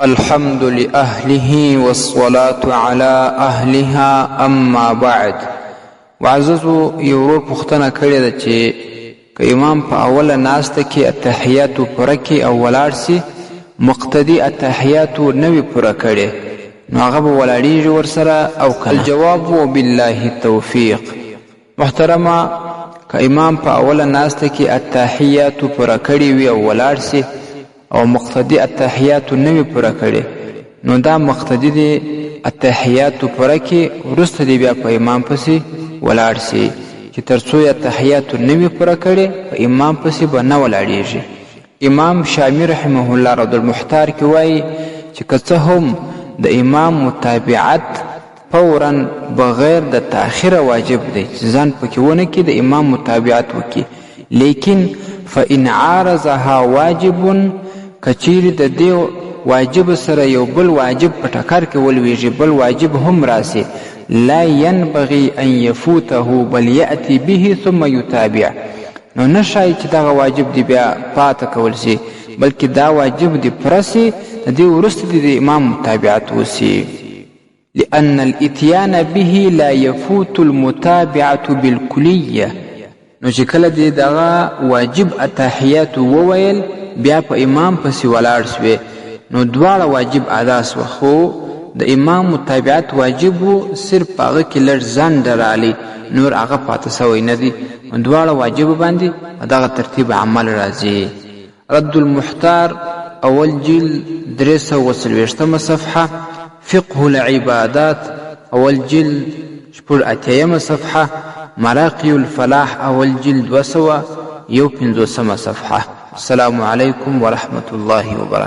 الحمد لأهله والصلاة على أهلها أما بعد. وعززو یورور پختنه کړی ده چې که امام په اوله ناسته کې التحیاتو پوره کړي او ولاړ سي، مقتدي التحیاتو نوي پوره کړي، نو هغه به ولاړېږي ورسره او که الجواب وبالله التوفیق. محترمه، که امام په اوله ناسته کې التحیاتو پوره کړي وي او ولاړ سي او مقتدي التحیاتو نوي پوره کړي، نو دا مقتدي دی التحیاتو پوره کړي، وروسته دی بیا په امام پسې ولاړ سي چې تر څو التحیاتو نوي پوره کړي په امام پسې به نه ولاړېږي. امام شامی رحمه الله رد المحتار کې وایي چې که څه هم د امام متابعت فورا بغیر د تاخیره واجب دی چې ځان پکې ونه کړي د امام متابعت وکړي، لیکن فإن عارضها واجب، کچیر د دې واجب سره یو بل واجب په ټکر کې ولویږي، بل واجب هم راسي، لا ينبغي ان يفوته بل يأتي به ثم يتابع، نو نشای چې دغه واجب دی بیا پاته کول سي، بلکې دا واجب دی پرسي د دې وروسته د امام متابعت وسي، لأن الاتيان به لا يفوت المتابعة بالكلية. نو چې کله دې دغه واجب التحیات وویل بیا په امام پسې ولاړ سوې، نو دواړه واجب ادا سوه، خو د امام متابعت واجب و، صرف هغه کې لږ ځنډ رالی، نور هغه پاته سوی نه دی، دواړه واجب باندې په دغه ترتیب عمل راځي. رد المحتار اول جلد 340 صفحه، فقه العبادات اول جلد 88 صفحه، مراقي الفلاح اول جلد 251 صفحه. السلام علیکم ورحمة الله وبرکاته.